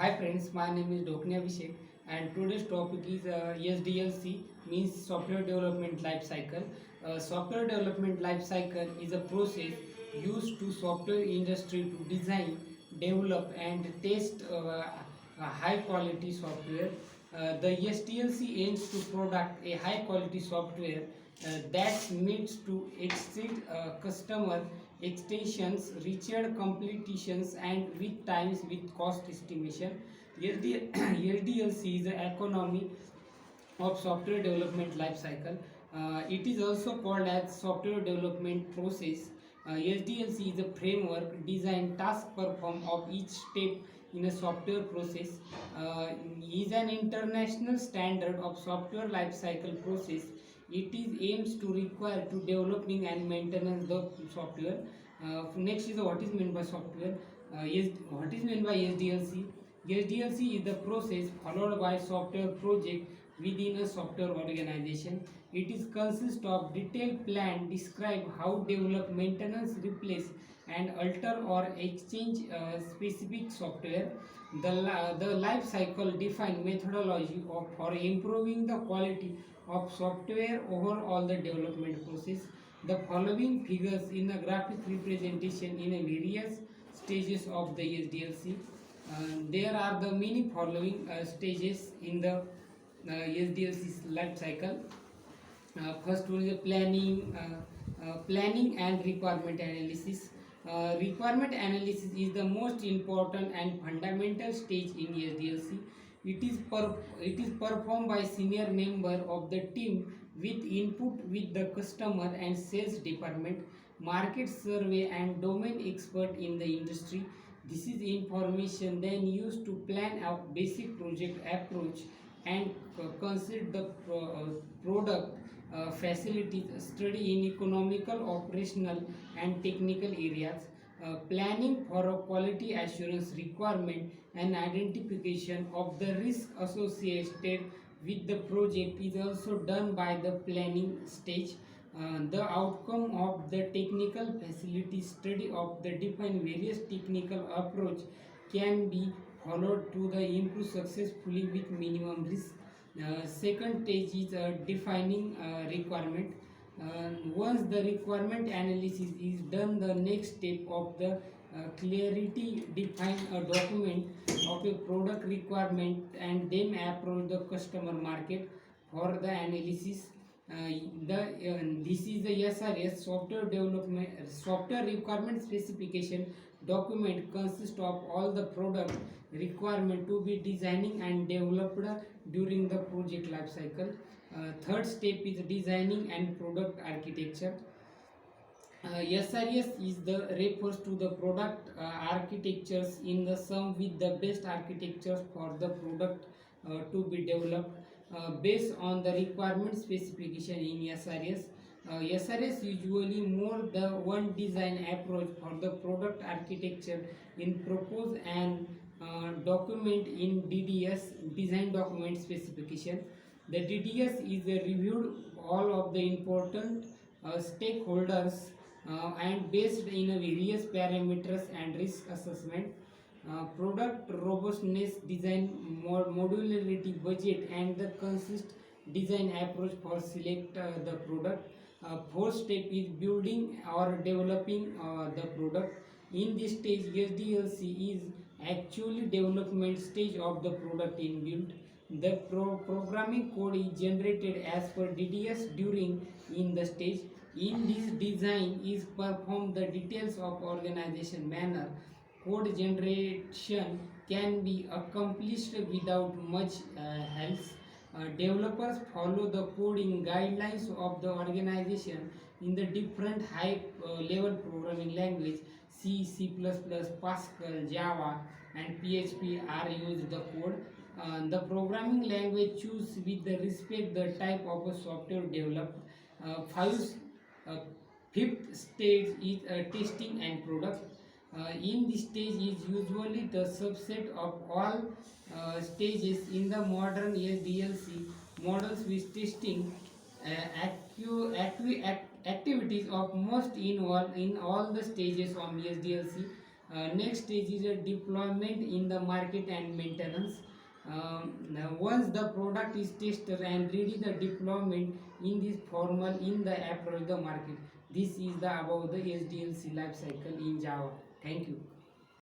Hi friends, my name is Dokni Abhishek and today's topic is SDLC means software development life cycle. Software development life cycle is a process used to software industry to design, develop and test a high quality software. The SDLC aims to product a high quality software that meets to exceed customer extensions, reached completions and with times with cost estimation. SDLC is the economy of software development life cycle. It is also called as software development process. SDLC is a framework, design, task, perform of each step in a software process. Is an international standard of software life cycle process. It is aims to require to developing and maintenance the software. Next is what is meant by software. What is meant by SDLC? SDLC is the process followed by software project within a software organization. It is consist of detailed plan describe how develop, maintenance, replace, and alter or exchange specific software. The life cycle define methodology for improving the quality of software over all the development process. The following figures in a graphic representation in a various stages of the SDLC. There are the many following stages in the SDLC life cycle. First one is the planning and requirement analysis. Requirement analysis is the most important and fundamental stage in SDLC. It is performed by senior member of the team with input with the customer and sales department, market survey and domain expert in the industry. This is information then used to plan a basic project approach and consider the product facilities, study in economical, operational and technical areas, planning for a quality assurance requirement and identification of the risk associated with the project is also done by the planning stage. The outcome of the technical facility study of the defined various technical approach can be followed to the improve successfully with minimum risk. Second stage is defining requirement. Once the requirement analysis is done, the next step of the clarity define a document of a product requirement and then approach the customer market for the analysis. This is the SRS software requirement specification document consists of all the product requirement to be designing and developed during the project life cycle. Third step is designing and product architecture. SRS is the refers to the product architectures in the sum with the best architectures for the product to be developed based on the requirement specification in SRS. SRS usually more the one design approach for the product architecture in propose and document in DDS design document specification. The DDS is reviewed all of the important stakeholders and based in various parameters and risk assessment. Product robustness design modularity budget and the consist design approach for select the product. Fourth step is building or developing the product. In this stage SDLC is actually development stage of the product in build. The programming code is generated as per DDS during in the stage. In this design is performed the details of organization manner. Code generation can be accomplished without much help. Developers follow the coding guidelines of the organization in the different high level programming language. C, C++, Pascal, Java and PHP are used the code. The programming language choose with the respect the type of a software developed. Fifth stage is testing and product. In this stage is usually the subset of all stages in the modern SDLC models with testing activities of most involved in all the stages of SDLC. Next stage is a deployment in the market and maintenance. Now once the product is tested and ready, the deployment in this formal in the approach the market. This is the about the SDLC life cycle in Java. Thank you.